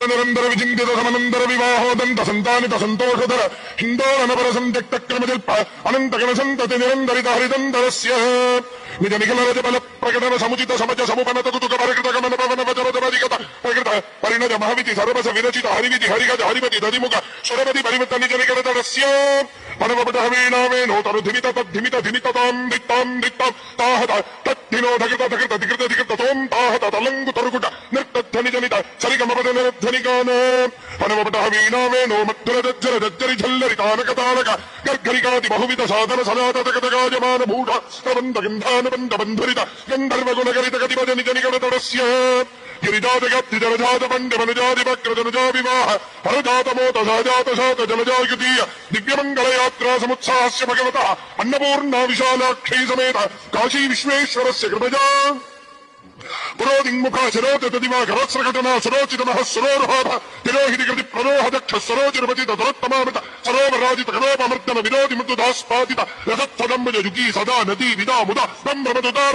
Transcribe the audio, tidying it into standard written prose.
ನಿರಂತರ ವಿಚಿಂತಿತ ಸಮನಂತರ ವಿವಾಹೋದಂತ ಸಂತಾನಿತ ಸಂತೋಷಧರ ಹಿಂದೋಳನಪರ ಸಂತ್ಯಕ್ತ ಕ್ರಮಜಲ್ಪ ಅನಂತ ಗಣಸಂತತಿ ನಿರಂತರಿತ ಹರಿದಂತರಸ್ಯ ನಿಜ ನಿಖಲ ರಜ ಬಲ ಪ್ರಕಟನ ಸಮುಚಿತ ಸಮಜ ಸಮುಪನತ ಕುತುಕ ಪರಕೃತ ಗಮನ ಪವನ ವಚನೋದಧಿಗತ ಪ್ರಕೃತ ಪರಿಣಜ ಮಹಾವಿತಿ ಸರ್ವಸ ವಿರಚಿತ ಹರಿವಿಧಿ ಹರಿಗಜ ಹರಿಮತಿ ದಧಿಮುಖ ಸ್ವರಮತಿ ಪರಿವೃತ್ತ ನಿಜ ನಿಖಲತರಸ್ಯ ಪರಮಪಟ ಹವೀಣಾವೇನೋ ತರು ಧಿಮಿತ ತದ್ಧಿಮಿತ ಧಿಮಿತ ತಾಂ ದಿತ್ತಾಂ ದಿತ್ತಾಂ ತಾಹತ ತದ್ಧಿನೋ ಧಕೃತ ಧಕೃತ ಧಿಕೃತ ಧಿಕೃತ ತೋಂ ತಾಹತ ತಲಂಗು ತರುಗುಟ ನೃತ್ಯಧ್ವನಿ ಜನಿತ ಸರಿಗಮಪದ ನಿರ್ಧ್ವನಿಗಾನ ಪರಮಪಟ ಹವೀಣಾವೇನೋ ಮಧುರ ಜಜ್ಜರ ಜಜ್ಜರಿ ಝಲ್ಲರಿ ತಾನಕ ತಾನಕ ಗರ್ಗರಿಕಾತಿ ಬಹುವಿಧ ಸಾಧನ ಸನಾತ ತಗತಗಾಜಮಾನ ಭೂಢ ಪ್ರಬಂಧ ಗಂಧಾನುಬಂಧ ಬಂಧುರಿತ ಗಂಧರ್ವ ಗುಣಗರಿತ ಗತಿಪದ ನಿಜ ನಿಗಡ ತಡಸ್ಯ ಗಿರಿಜಾತಗತ್ತಿ ಜಲಜಾತ ಪಂಡ್ಯ ಮನುಜಾತಿ ವಕ್ರ ಜನುಜಾ ವಿವಾಹ ಪರಜಾತ ಮೋತ ಸಹಜಾತ ಶಾತ ಜಲಜಾಯುತೀಯ ದಿವ್ಯಮಂಗಲ ಯಾತ್ರಾ ಸಮುತ್ಸಾಹಸ್ಯ ಭಗವತಃ ಅನ್ನಪೂರ್ಣಾ ವಿಶಾಲಾಕ್ಷೈ ಸಮೇತ ಕಾಶೀ ವಿಶ್ವೇಶ್ವರಸ್ಯ ಕೃಪಜಾ पुरोदिङ्मुखा सरोजतदिवाघवत्स्रघटना सरोचितमः सरोरुहाभ तिरोहिति कृति प्ररोह दक्ष सरोजिरपतित सरोत्तमामृत सरोवराजित करोपमर्दन विरोधि मृदुदास्पादित रसत्सदम्बज युगी सदा नदी विदा मुदा ब्रह्ममदुदार